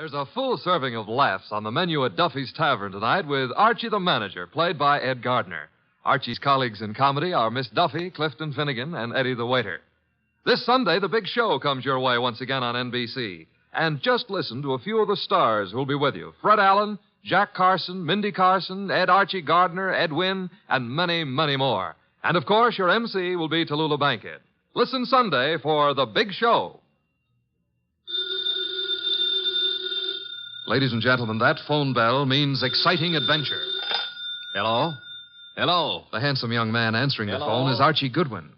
There's a full serving of laughs on the menu at Duffy's Tavern tonight with Archie the Manager, played by Ed Gardner. Archie's colleagues in comedy are Miss Duffy, Clifton Finnegan, and Eddie the Waiter. This Sunday, The Big Show comes your way once again on NBC. And just listen to a few of the stars who'll be with you. Fred Allen, Jack Carson, Mindy Carson, Ed Archie Gardner, Ed Wynn, and many, many more. And, of course, your MC will be Tallulah Bankhead. Listen Sunday for The Big Show. Ladies and gentlemen, that phone bell means exciting adventure. Hello? Hello? The handsome young man answering the phone is Archie Goodwin.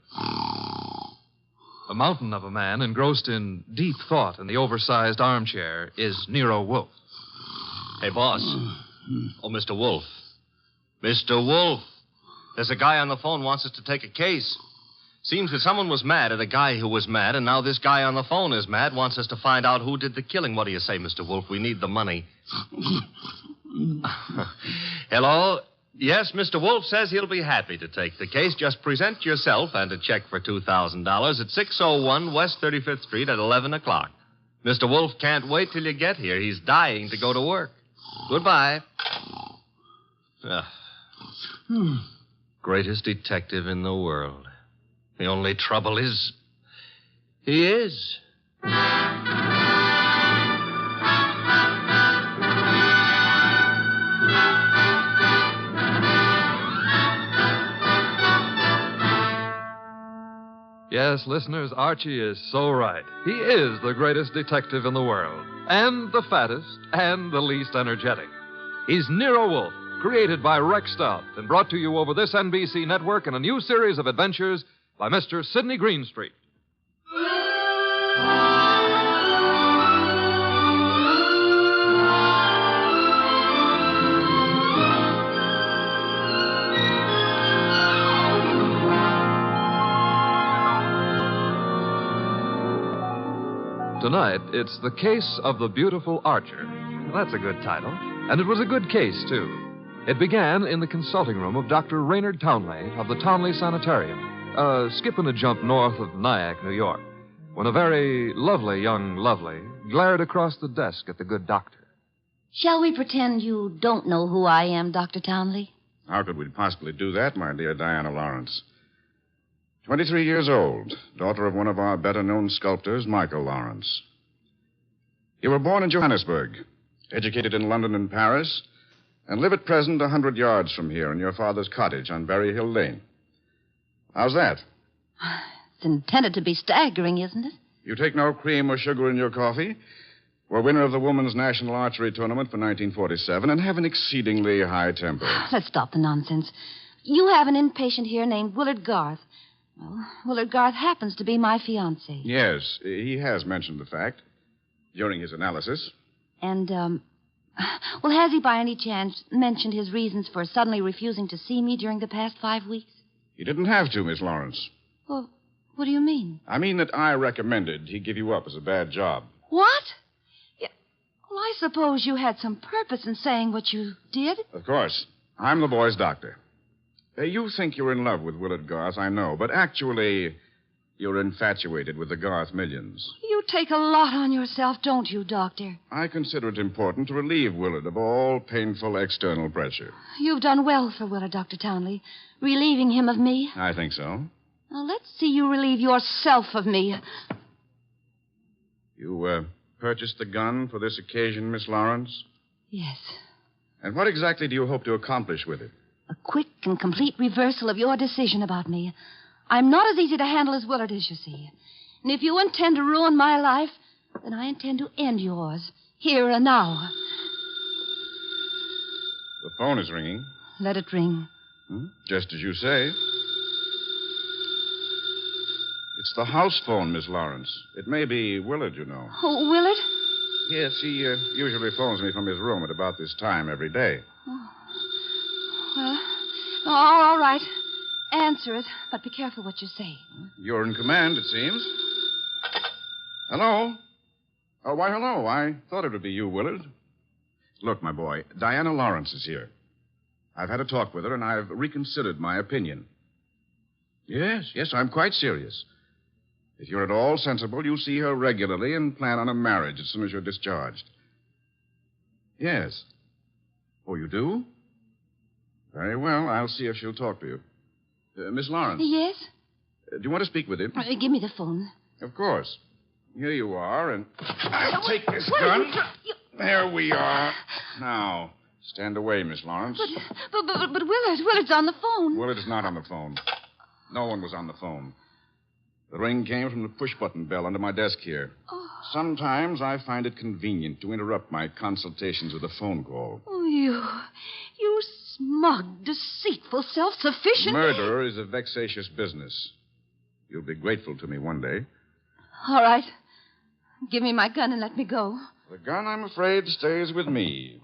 A mountain of a man engrossed in deep thought in the oversized armchair is Nero Wolfe. Hey, boss. Oh, Mr. Wolfe. Mr. Wolfe. There's a guy on the phone wants us to take a case. Seems that someone was mad at a guy who was mad, and now this guy on the phone is mad, wants us to find out who did the killing. What do you say, Mr. Wolfe? We need the money. Hello? Yes, Mr. Wolfe says he'll be happy to take the case. Just present yourself and a check for $2,000 at 601 West 35th Street at 11 o'clock. Mr. Wolfe can't wait till you get here. He's dying to go to work. Goodbye. Greatest detective in the world. The only trouble is, he is. Yes, listeners, Archie is so right. He is the greatest detective in the world, and the fattest, and the least energetic. He's Nero Wolfe, created by Rex Stout and brought to you over this NBC network in a new series of adventures by Mr. Sidney Greenstreet. Tonight, it's The Case of the Beautiful Archer. That's a good title. And it was a good case, too. It began in the consulting room of Dr. Raynard Townley of the Townley Sanitarium, skipping a jump north of Nyack, New York, when a very lovely young lovely glared across the desk at the good doctor. Shall we pretend you don't know who I am, Dr. Townley? How could we possibly do that, my dear Diana Lawrence? 23 years old, daughter of one of our better-known sculptors, Michael Lawrence. You were born in Johannesburg, educated in London and Paris, and live at present 100 yards from here in your father's cottage on Berry Hill Lane. How's that? It's intended to be staggering, isn't it? You take no cream or sugar in your coffee, were winner of the Women's National Archery Tournament for 1947, and have an exceedingly high temper. Let's stop the nonsense. You have an inpatient here named Willard Garth. Well, Willard Garth happens to be my fiancé. Yes, he has mentioned the fact during his analysis. And, well, has he by any chance mentioned his reasons for suddenly refusing to see me during the past 5 weeks? He didn't have to, Miss Lawrence. Well, what do you mean? I mean that I recommended he give you up as a bad job. What? Yeah, well, I suppose you had some purpose in saying what you did. Of course. I'm the boy's doctor. You think you're in love with Willard Garth, I know, but actually, you're infatuated with the Garth millions. You take a lot on yourself, don't you, Doctor? I consider it important to relieve Willard of all painful external pressure. You've done well for Willard, Dr. Townley, relieving him of me. I think so. Now, let's see you relieve yourself of me. You, purchased the gun for this occasion, Miss Lawrence? Yes. And what exactly do you hope to accomplish with it? A quick and complete reversal of your decision about me. I'm not as easy to handle as Willard is, you see. And if you intend to ruin my life, then I intend to end yours, here and now. The phone is ringing. Let it ring. Just as you say. It's the house phone, Miss Lawrence. It may be Willard, you know. Oh, Willard? Yes, he usually phones me from his room at about this time every day. Oh. Well, all right. Answer it, but be careful what you say. You're in command, it seems. Hello? Oh, why, hello. I thought it would be you, Willard. Look, my boy, Diana Lawrence is here. I've had a talk with her, and I've reconsidered my opinion. Yes, I'm quite serious. If you're at all sensible, you'll see her regularly and plan on a marriage as soon as you're discharged. Yes. Oh, you do? Very well. I'll see if she'll talk to you. Miss Lawrence. Yes? Do you want to speak with him? Give me the phone. Of course. Here you are, and I'll take this gun. There we are. Now, stand away, Miss Lawrence. But Willard's on the phone. Willard's not on the phone. No one was on the phone. The ring came from the push-button bell under my desk here. Oh. Sometimes I find it convenient to interrupt my consultations with a phone call. Oh, you smug, deceitful, self-sufficient... Murder is a vexatious business. You'll be grateful to me one day. All right. Give me my gun and let me go. The gun, I'm afraid, stays with me.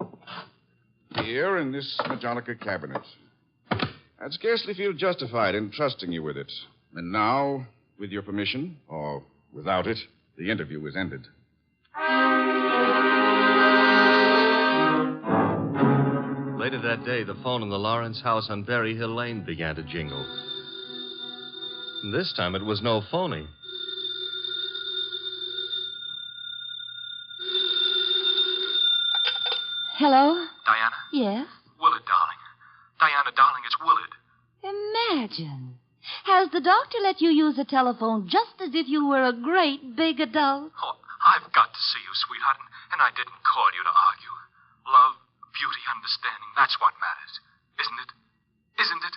Here in this Majolica cabinet. I'd scarcely feel justified in trusting you with it. And now, with your permission, or without it, the interview is ended. Later that day, the phone in the Lawrence house on Berry Hill Lane began to jingle. And this time it was no phony. Hello? Diana? Yes? Willard, darling. Diana, darling, it's Willard. Imagine. Has the doctor let you use the telephone just as if you were a great big adult? Oh, I've got to see you, sweetheart, and I didn't call you to argue. Love, beauty, understanding, that's what matters. Isn't it? Isn't it?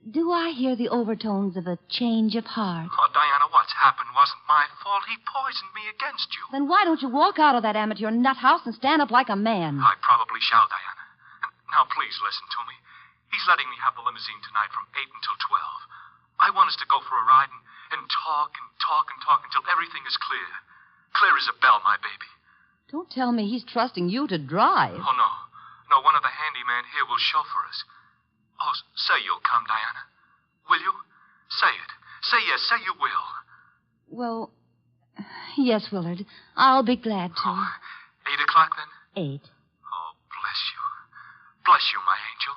Do I hear the overtones of a change of heart? Oh, Diana, what's happened wasn't my fault. He poisoned me against you. Then why don't you walk out of that amateur nut house and stand up like a man? I probably shall, Diana. And now, please listen to me. He's letting me have the limousine tonight from 8 until 12. I want us to go for a ride and talk until everything is clear. Clear as a bell, my baby. Don't tell me he's trusting you to drive. Oh, no. No, one of the handymen here will chauffeur us. Oh, say you'll come, Diana. Will you? Say it. Say yes. Say you will. Well, yes, Willard. I'll be glad to. Oh, 8 o'clock, then? 8. Oh, bless you. Bless you, my angel.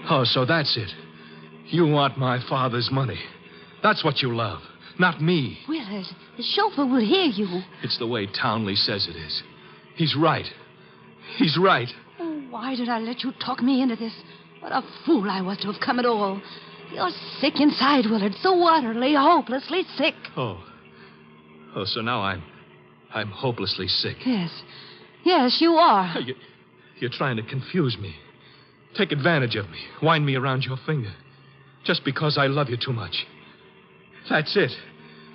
Oh, so that's it. You want my father's money. That's what you love, not me. Willard, the chauffeur will hear you. It's the way Townley says it is. He's right. He's right. Oh, why did I let you talk me into this? What a fool I was to have come at all. You're sick inside, Willard, so utterly, hopelessly sick. Oh, so now I'm hopelessly sick. Yes, you are. You're trying to confuse me. Take advantage of me. Wind me around your finger. Just because I love you too much. That's it.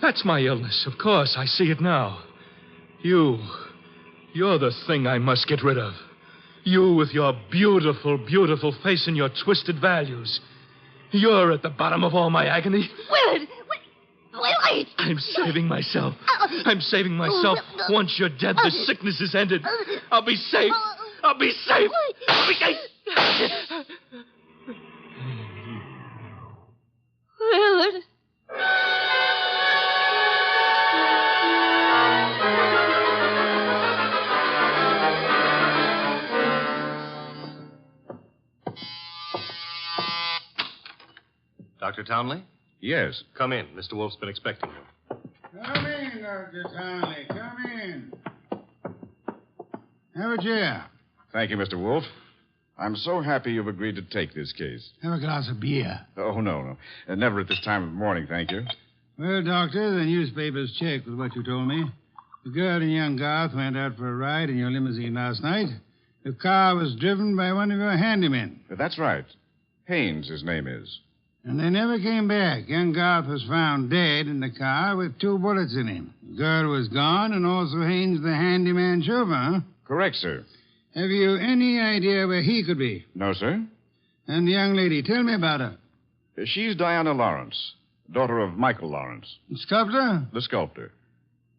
That's my illness. Of course, I see it now. You're the thing I must get rid of. You with your beautiful, beautiful face and your twisted values. You're at the bottom of all my agony. Willard! Willard! I'm saving myself. I'm saving myself. Once you're dead, the sickness is ended. I'll be safe. I'll be safe. I'll be safe. Willard. Dr. Townley? Yes. Come in. Mr. Wolf's been expecting you. Come in, Dr. Townley. Come in. Have a chair. Thank you, Mr. Wolf. I'm so happy you've agreed to take this case. Have a glass of beer. Oh, no. Never at this time of morning, thank you. Well, Doctor, the newspapers check with what you told me. The girl and young Garth went out for a ride in your limousine last night. The car was driven by one of your handymen. That's right. Haynes, his name is. And they never came back. Young Garth was found dead in the car with 2 bullets in him. The girl was gone, and also Haynes, the handyman chauffeur, huh? Correct, sir. Have you any idea where he could be? No, sir. And the young lady, tell me about her. She's Diana Lawrence, daughter of Michael Lawrence. The sculptor? The sculptor.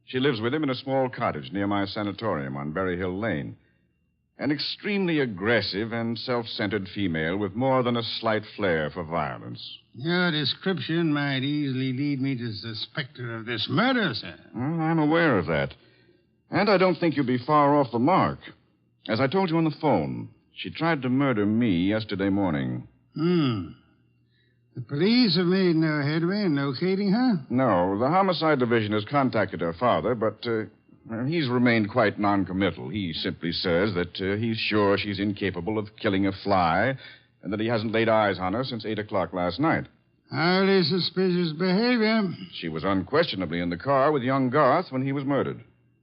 She lives with him in a small cottage near my sanatorium on Berry Hill Lane. An extremely aggressive and self-centered female with more than a slight flair for violence. Your description might easily lead me to suspect her of this murder, sir. Well, I'm aware of that. And I don't think you'll be far off the mark. As I told you on the phone, she tried to murder me yesterday morning. The The police have made no headway in locating her? No, the homicide division has contacted her father, but he's remained quite noncommittal. He simply says that he's sure she's incapable of killing a fly and that he hasn't laid eyes on her since 8 o'clock last night. Highly suspicious behavior. She was unquestionably in the car with young Garth when he was murdered.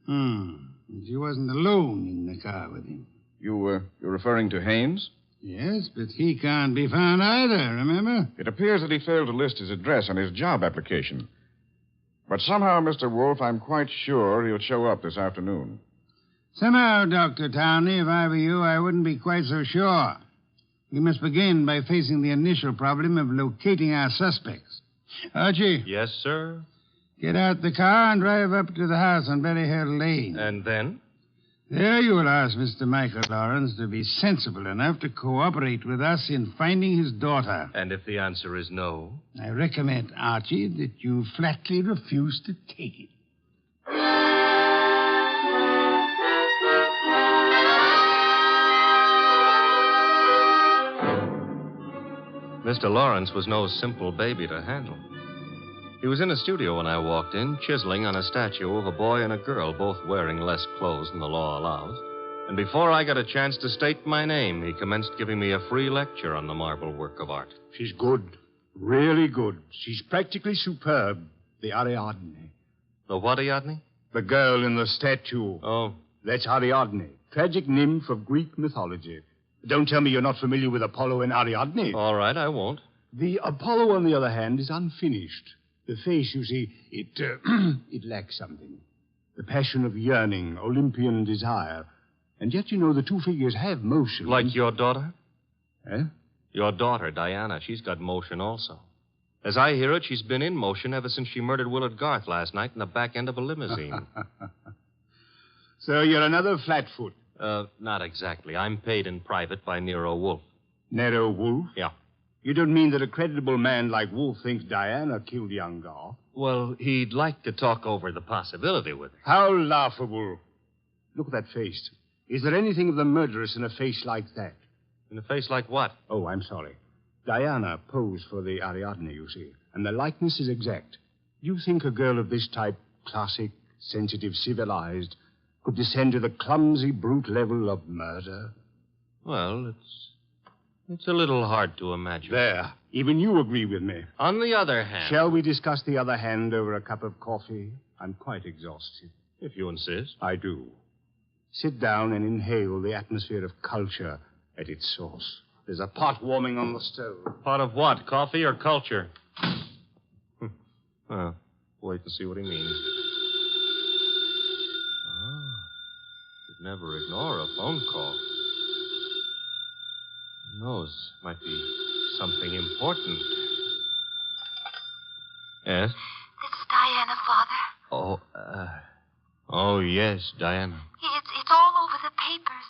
She wasn't alone in the car with him. You're referring to Haynes? Yes, but he can't be found either, remember? It appears that he failed to list his address on his job application. But somehow, Mr. Wolf, I'm quite sure he'll show up this afternoon. Somehow, Dr. Townley, if I were you, I wouldn't be quite so sure. We must begin by facing the initial problem of locating our suspects. Archie? Yes, sir? Get out the car and drive up to the house on Berry Hill Lane. And then? There you will ask Mr. Michael Lawrence to be sensible enough to cooperate with us in finding his daughter. And if the answer is no? I recommend, Archie, that you flatly refuse to take it. Mr. Lawrence was no simple baby to handle. He was in a studio when I walked in, chiseling on a statue of a boy and a girl, both wearing less clothes than the law allows. And before I got a chance to state my name, he commenced giving me a free lecture on the marble work of art. She's good. Really good. She's practically superb. The Ariadne. The what, Ariadne? The girl in the statue. Oh. That's Ariadne, tragic nymph of Greek mythology. Don't tell me you're not familiar with Apollo and Ariadne. All right, I won't. The Apollo, on the other hand, is unfinished. The face, you see, it lacks something. The passion of yearning, Olympian desire. And yet, you know, the two figures have motion. Like your daughter? Eh? Your daughter, Diana, she's got motion also. As I hear it, she's been in motion ever since she murdered Willard Garth last night in the back end of a limousine. So you're another flatfoot. Not exactly. I'm paid in private by Nero Wolfe. Nero Wolfe? Yeah. You don't mean that a creditable man like Wolfe thinks Diana killed young Garth? Well, he'd like to talk over the possibility with her. How laughable. Look at that face. Is there anything of the murderess in a face like that? In a face like what? Oh, I'm sorry. Diana posed for the Ariadne, you see, and the likeness is exact. Do you think a girl of this type, classic, sensitive, civilized, could descend to the clumsy, brute level of murder? Well, it's a little hard to imagine. There. Even you agree with me. On the other hand... Shall we discuss the other hand over a cup of coffee? I'm quite exhausted. If you insist. I do. Sit down and inhale the atmosphere of culture at its source. There's a pot warming on the stove. Pot of what? Coffee or culture? Well, wait and see what he means. Should never ignore a phone call. Who knows? Might be something important. Yes? This is Diana, Father. Oh, yes, Diana. It's all over the papers.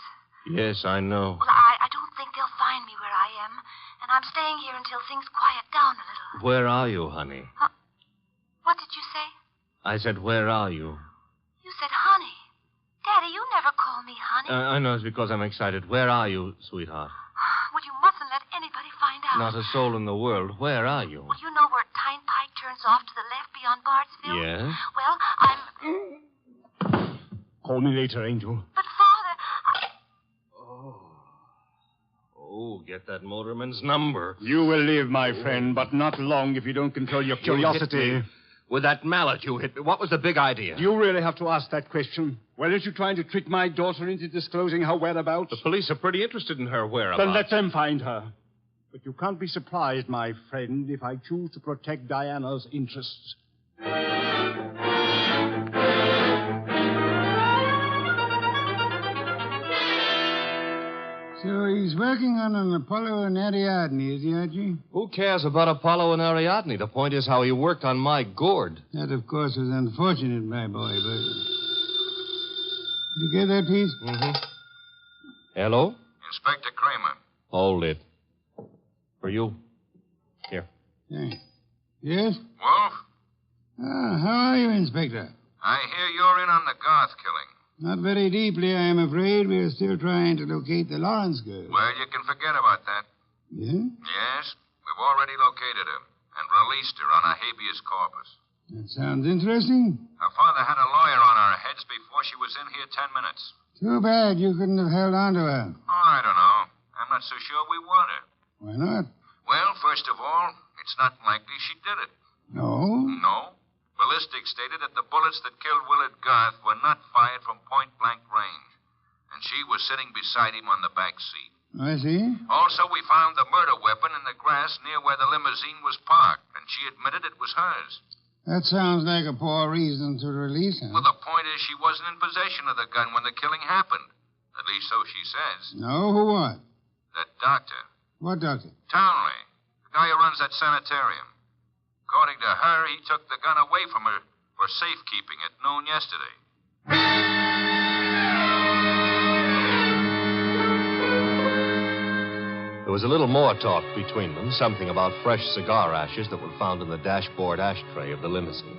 Yes, I know. Well, I don't think they'll find me where I am, and I'm staying here until things quiet down a little. Where are you, honey? What did you say? I said, where are you? You said honey. Daddy, you never call me honey. I know it's because I'm excited. Where are you, sweetheart? Well, you mustn't let anybody find out. Not a soul in the world. Where are you? Well, you know where Tyne Pike turns off to the left beyond Bartsville? Yes? Well, I'm... Call me later, Angel. But, Father... Oh, get that motorman's number. You will live, my friend, but not long if you don't control your curiosity. You hit me. With that mallet you hit me. What was the big idea? Do you really have to ask that question? Weren't you trying to trick my daughter into disclosing her whereabouts? The police are pretty interested in her whereabouts. Then let them find her. But you can't be surprised, my friend, if I choose to protect Diana's interests. So he's working on an Apollo and Ariadne, is he, Archie? Who cares about Apollo and Ariadne? The point is how he worked on my gourd. That, of course, was unfortunate, my boy, but... You get that piece? Mm-hmm. Hello? Inspector Kramer. Hold it. For you. Here. Thanks. Yes? Wolf, How are you, Inspector? I hear you're in on the Garth killing. Not very deeply, I am afraid. We're still trying to locate the Lawrence girl. Well, you can forget about that. Yeah? Yes, we We've already located her and released her on a habeas corpus. That sounds interesting. Her father had a lawyer on our heads before she was in here 10 minutes. Too bad you couldn't have held on to her. Oh, I don't know. I'm not so sure we want her. Why not? Well, first of all, it's not likely she did it. No? No. Ballistics stated that the bullets that killed Willard Garth were not fired from point-blank range. And she was sitting beside him on the back seat. I see. Also, we found the murder weapon in the grass near where the limousine was parked, and she admitted it was hers. That sounds like a poor reason to release her. Well, the point is she wasn't in possession of the gun when the killing happened. At least so she says. No, who what? That doctor. What doctor? Townley. The guy who runs that sanitarium. According to her, he took the gun away from her for safekeeping at noon yesterday. There was a little more talk between them, something about fresh cigar ashes that were found in the dashboard ashtray of the limousine.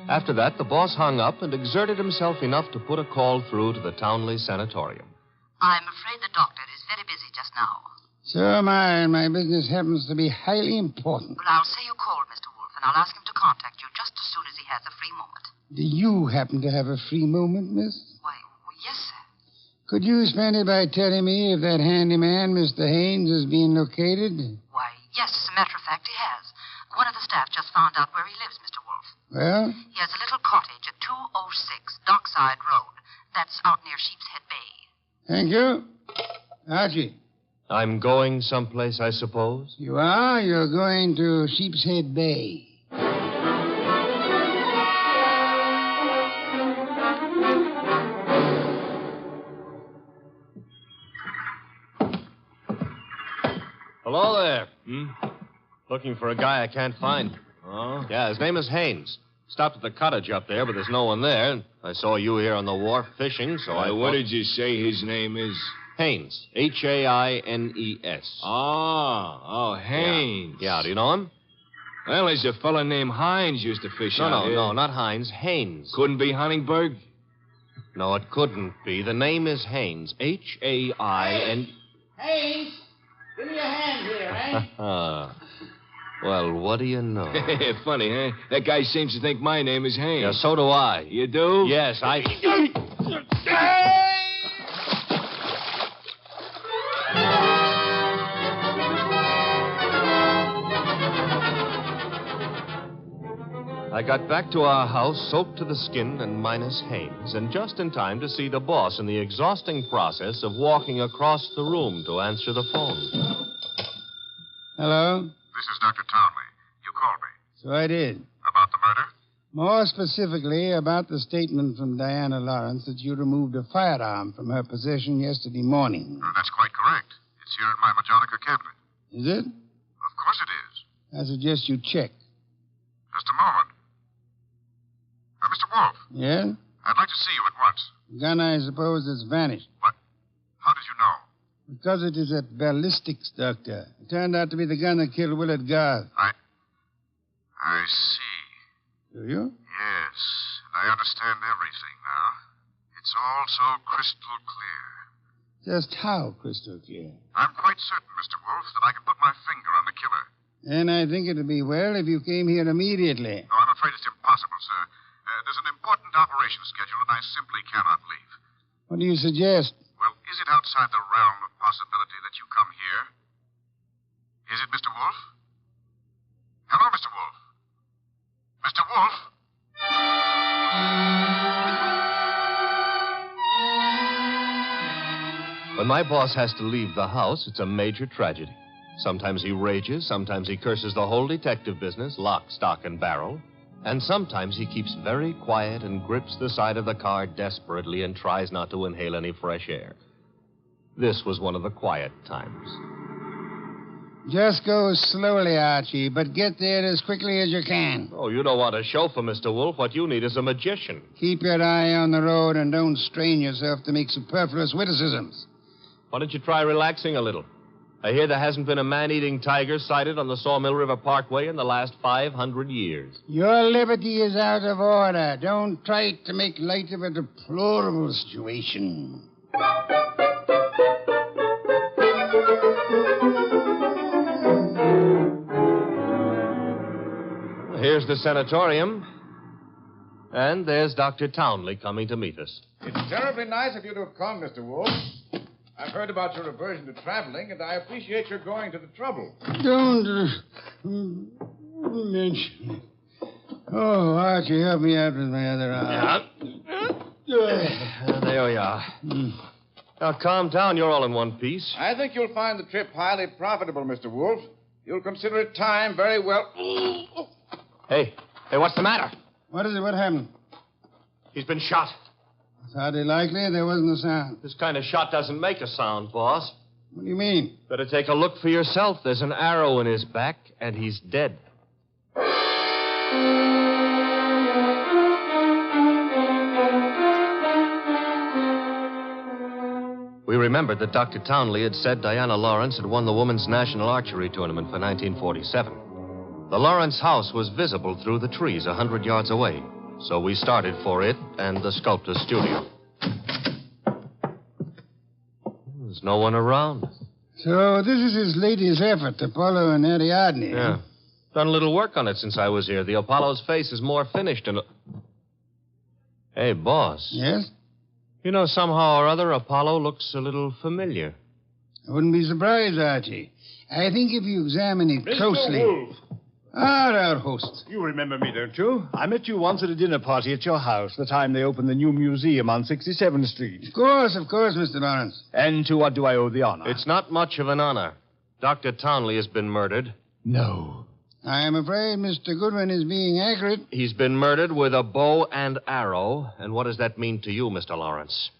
After that, the boss hung up and exerted himself enough to put a call through to the Townley Sanatorium. I'm afraid the doctor is very busy just now. So am I, and my business happens to be highly important. Well, I'll say you called, Mr. Wolf, and I'll ask him to contact you just as soon as he has a free moment. Do you happen to have a free moment, miss? Why, well, yes, sir. Could you spend it by telling me if that handyman, Mr. Haynes, is being located? Why, yes, as a matter of fact, he has. One of the staff just found out where he lives, Mr. Wolf. Well? He has a little cottage at 206 Dockside Road. That's out near Sheepshead Bay. Thank you. Archie. I'm going someplace, I suppose? You are? You're going to Sheepshead Bay. Hello there. Looking for a guy I can't find. Oh? Yeah, his name is Haynes. Stopped at the cottage up there, but there's no one there. I saw you here on the wharf fishing, so what did you say his name is? Haynes. Haines. Oh, Haynes. Yeah, do you know him? Well, there's a fella named Hines used to fish out here. No, not Hines. Haynes. Couldn't be Huntingburg? No, it couldn't be. The name is Haynes. Hain. Haynes, give me a hand here, eh? Well, what do you know? Funny, huh? That guy seems to think my name is Haynes. Yeah, so do I. You do? Yes, I... I got back to our house soaked to the skin and minus Haynes, and just in time to see the boss in the exhausting process of walking across the room to answer the phone. Hello? This is Dr. Townley. You called me. So I did. About the murder? More specifically, about the statement from Diana Lawrence that you removed a firearm from her possession yesterday morning. That's quite correct. It's here in my Majolica cabinet. Is it? Of course it is. I suggest you check. Just a moment. Mr. Wolf. Yeah? I'd like to see you at once. The gun, I suppose, has vanished. What? How did you know? Because it is at ballistics, Doctor. It turned out to be the gun that killed Willard Garth. I see. Do you? Yes. I understand everything now. It's all so crystal clear. Just how crystal clear? I'm quite certain, Mr. Wolf, that I can put my finger on the killer. And I think it would be well if you came here immediately. Oh, I'm afraid it's impossible, sir. There's an important operation scheduled, and I simply cannot leave. What do you suggest? Well, is it outside the realm of possibility that you come here? Is it, Mr. Wolf? Hello, Mr. Wolf. Mr. Wolf? When my boss has to leave the house, it's a major tragedy. Sometimes he rages, sometimes he curses the whole detective business, lock, stock, and barrel. And sometimes he keeps very quiet and grips the side of the car desperately and tries not to inhale any fresh air. This was one of the quiet times. Just go slowly, Archie, but get there as quickly as you can. Oh, you don't want a chauffeur, Mr. Wolf. What you need is a magician. Keep your eye on the road and don't strain yourself to make superfluous witticisms. Why don't you try relaxing a little? I hear there hasn't been a man-eating tiger sighted on the Sawmill River Parkway in the last 500 years. Your liberty is out of order. Don't try to make light of a deplorable situation. here's the sanatorium. And there's Dr. Townley coming to meet us. It's terribly nice of you to have come, Mr. Wolf. I've heard about your aversion to traveling, and I appreciate your going to the trouble. Don't mention it. Oh, Archie, help me out with my other arm. There we are. Now, calm down. You're all in one piece. I think you'll find the trip highly profitable, Mr. Wolf. You'll consider it time very well. Hey, what's the matter? What is it? What happened? He's been shot. It's hardly likely. There wasn't a sound. This kind of shot doesn't make a sound, boss. What do you mean? Better take a look for yourself. There's an arrow in his back, and he's dead. We remembered that Dr. Townley had said Diana Lawrence had won the Women's National Archery Tournament for 1947. The Lawrence house was visible through the trees 100 yards away, so we started for it and the sculptor's studio. There's no one around. So this is his latest effort, Apollo and Ariadne. Yeah. Done a little work on it since I was here. The Apollo's face is more finished and... Hey, boss. Yes? You know, somehow or other, Apollo looks a little familiar. I wouldn't be surprised, Archie. I think if you examine it closely... Mr. Wolf. Our host. You remember me, don't you? I met you once at a dinner party at your house, the time they opened the new museum on 67th Street. Of course, Mr. Lawrence. And to what do I owe the honor? It's not much of an honor. Dr. Townley has been murdered. No. I am afraid Mr. Goodwin is being accurate. He's been murdered with a bow and arrow. And what does that mean to you, Mr. Lawrence?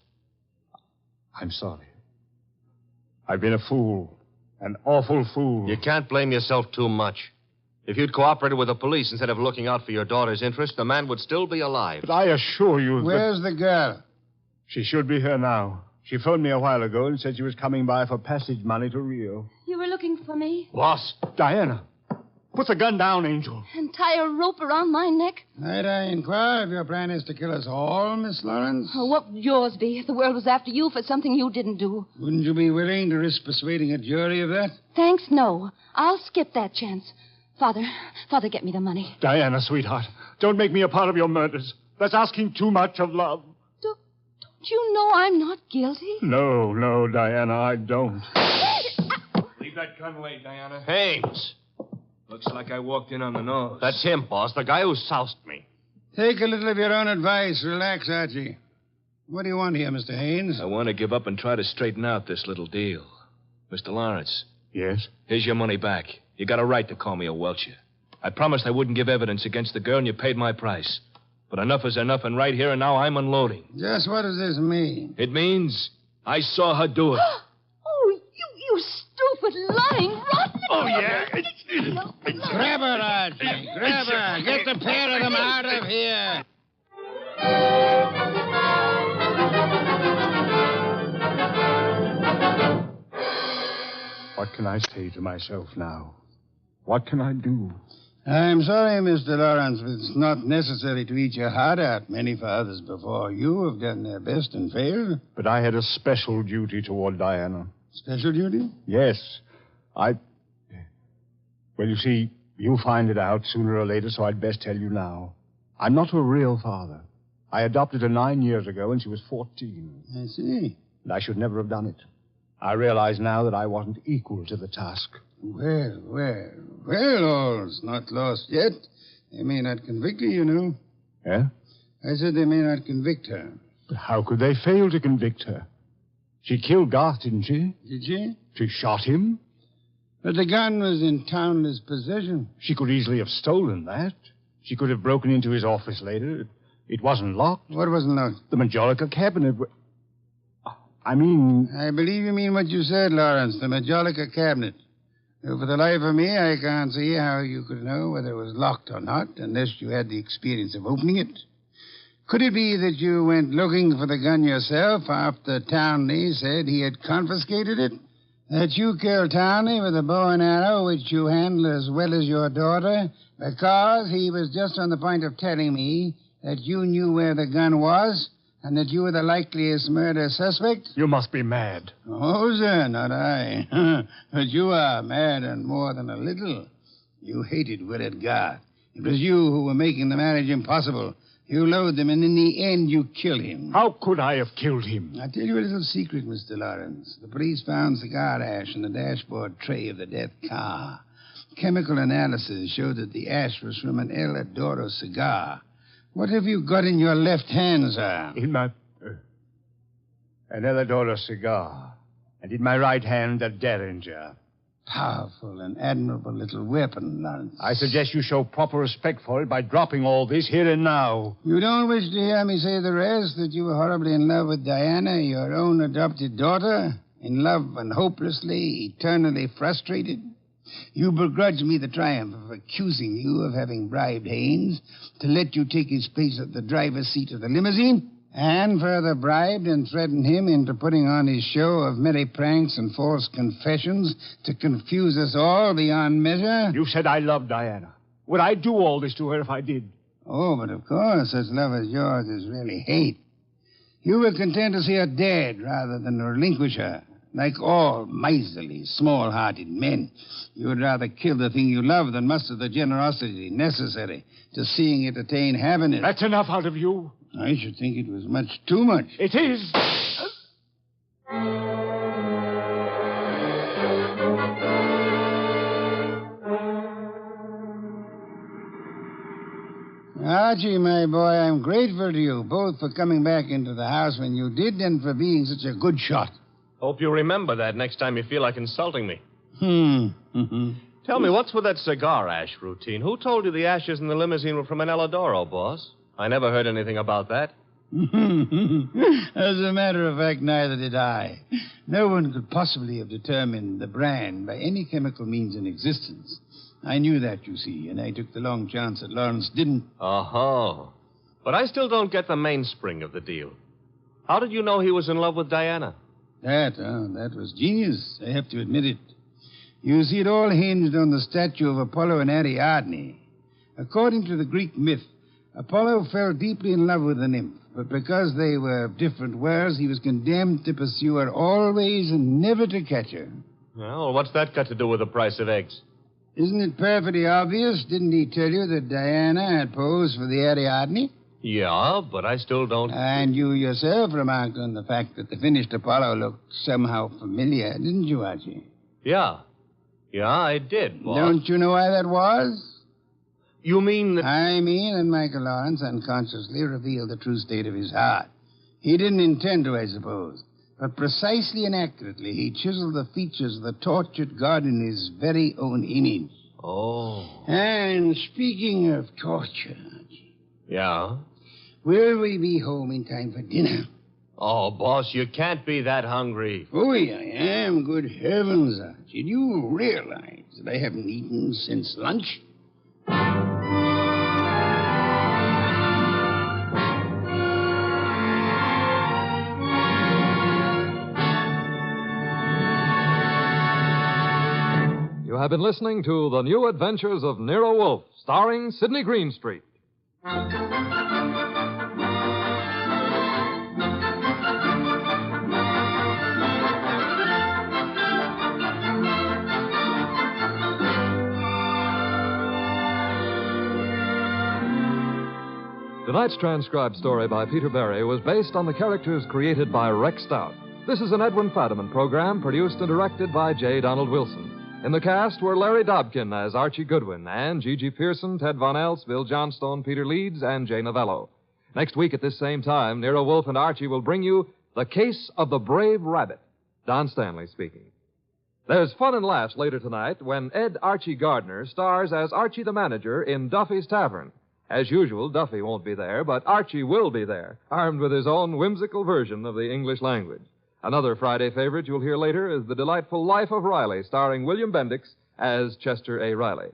I'm sorry. I've been a fool. An awful fool. You can't blame yourself too much. If you'd cooperated with the police instead of looking out for your daughter's interest, the man would still be alive. But I assure you that... Where's the girl? She should be here now. She phoned me a while ago and said she was coming by for passage money to Rio. You were looking for me? Boss, Diana. Put the gun down, Angel. And tie a rope around my neck? Might I inquire if your plan is to kill us all, Miss Lawrence? Oh, what would yours be if the world was after you for something you didn't do? Wouldn't you be willing to risk persuading a jury of that? Thanks, no. I'll skip that chance. Father, get me the money. Diana, sweetheart, don't make me a part of your murders. That's asking too much of love. Don't you know I'm not guilty? No, Diana, I don't. Leave that gun away, Diana. Haynes. Looks like I walked in on the nose. That's him, boss, the guy who soused me. Take a little of your own advice. Relax, Archie. What do you want here, Mr. Haynes? I want to give up and try to straighten out this little deal. Mr. Lawrence. Yes? Here's your money back. You got a right to call me a welcher. I promised I wouldn't give evidence against the girl, and you paid my price. But enough is enough, and right here and now I'm unloading. Just what does this mean? It means I saw her do it. Oh, you stupid, lying, rotten... Oh, yeah. Grab her, Archie. Grab her. Get the pair of them out of here. What can I say to myself now? What can I do? I'm sorry, Mr. Lawrence, but it's not necessary to eat your heart out. Many fathers before you have done their best and failed. But I had a special duty toward Diana. Special duty? Yes. Well, you see, you'll find it out sooner or later, so I'd best tell you now. I'm not a real father. I adopted her 9 years ago, and she was 14. I see. And I should never have done it. I realize now that I wasn't equal to the task. Well, all's not lost yet. They may not convict her, you know. Yeah? I said they may not convict her. But how could they fail to convict her? She killed Garth, didn't she? Did she? She shot him? But the gun was in Townley's possession. She could easily have stolen that. She could have broken into his office later. It wasn't locked. What wasn't locked? The Majolica cabinet. I mean... I believe you mean what you said, Lawrence, the Majolica cabinet. Though for the life of me, I can't see how you could know whether it was locked or not, unless you had the experience of opening it. Could it be that you went looking for the gun yourself after Townley said he had confiscated it? That you killed Townley with a bow and arrow, which you handled as well as your daughter, because he was just on the point of telling me that you knew where the gun was, and that you were the likeliest murder suspect? You must be mad. Oh, sir, not I. But you are mad and more than a little. You hated Willard Garth. It was you who were making the marriage impossible. You load them, and in the end, you kill him. How could I have killed him? I'll tell you a little secret, Mr. Lawrence. The police found cigar ash in the dashboard tray of the death car. Chemical analysis showed that the ash was from an El Adoro cigar. What have you got in your left hand, sir? In my... an El Adoro cigar. And in my right hand, a Derringer. Powerful and admirable little weapon, Lawrence. I suggest you show proper respect for it by dropping all this here and now. You don't wish to hear me say the rest, that you were horribly in love with Diana, your own adopted daughter? In love and hopelessly, eternally frustrated? You begrudge me the triumph of accusing you of having bribed Haynes to let you take his place at the driver's seat of the limousine? And further bribed and threatened him into putting on his show of merry pranks and false confessions to confuse us all beyond measure? You said I loved Diana. Would I do all this to her if I did? Oh, but of course, such love as yours is really hate. You were content to see her dead rather than relinquish her. Like all miserly, small-hearted men, you would rather kill the thing you love than muster the generosity necessary to seeing it attain happiness. That's enough out of you. I should think it was much too much. It is. Archie, my boy, I'm grateful to you, both for coming back into the house when you did and for being such a good shot. Hope you remember that next time you feel like insulting me. Tell me, what's with that cigar ash routine? Who told you the ashes in the limousine were from an El Adoro, boss? I never heard anything about that. As a matter of fact, neither did I. No one could possibly have determined the brand by any chemical means in existence. I knew that, you see, and I took the long chance that Lawrence didn't. Oh. But I still don't get the mainspring of the deal. How did you know he was in love with Diana? That was genius. I have to admit it. You see, it all hinged on the statue of Apollo and Ariadne. According to the Greek myth, Apollo fell deeply in love with the nymph, but because they were of different worlds, he was condemned to pursue her always and never to catch her. Well, what's that got to do with the price of eggs? Isn't it perfectly obvious? Didn't he tell you that Diana had posed for the Ariadne? Yeah, but I still don't... And you yourself remarked on the fact that the finished Apollo looked somehow familiar, didn't you, Archie? Yeah, I did, boss. Don't you know why that was? You mean that... I mean that Michael Lawrence unconsciously revealed the true state of his heart. He didn't intend to, I suppose. But precisely and accurately, he chiseled the features of the tortured god in his very own image. Oh. And speaking of torture, Archie. Yeah? Will we be home in time for dinner? Oh, boss, you can't be that hungry. Oh, I am. Good heavens, Archie. Do you realize that I haven't eaten since lunch? You have been listening to The New Adventures of Nero Wolfe, starring Sidney Greenstreet. Tonight's transcribed story by Peter Berry was based on the characters created by Rex Stout. This is an Edwin Fadiman program produced and directed by J. Donald Wilson. In the cast were Larry Dobkin as Archie Goodwin and Gigi Pearson, Ted Von Elst, Bill Johnstone, Peter Leeds, and Jay Novello. Next week at this same time, Nero Wolfe and Archie will bring you The Case of the Brave Rabbit. Don Stanley speaking. There's fun and laughs later tonight when Ed Archie Gardner stars as Archie the manager in Duffy's Tavern. As usual, Duffy won't be there, but Archie will be there, armed with his own whimsical version of the English language. Another Friday favorite you'll hear later is The Delightful Life of Riley, starring William Bendix as Chester A. Riley.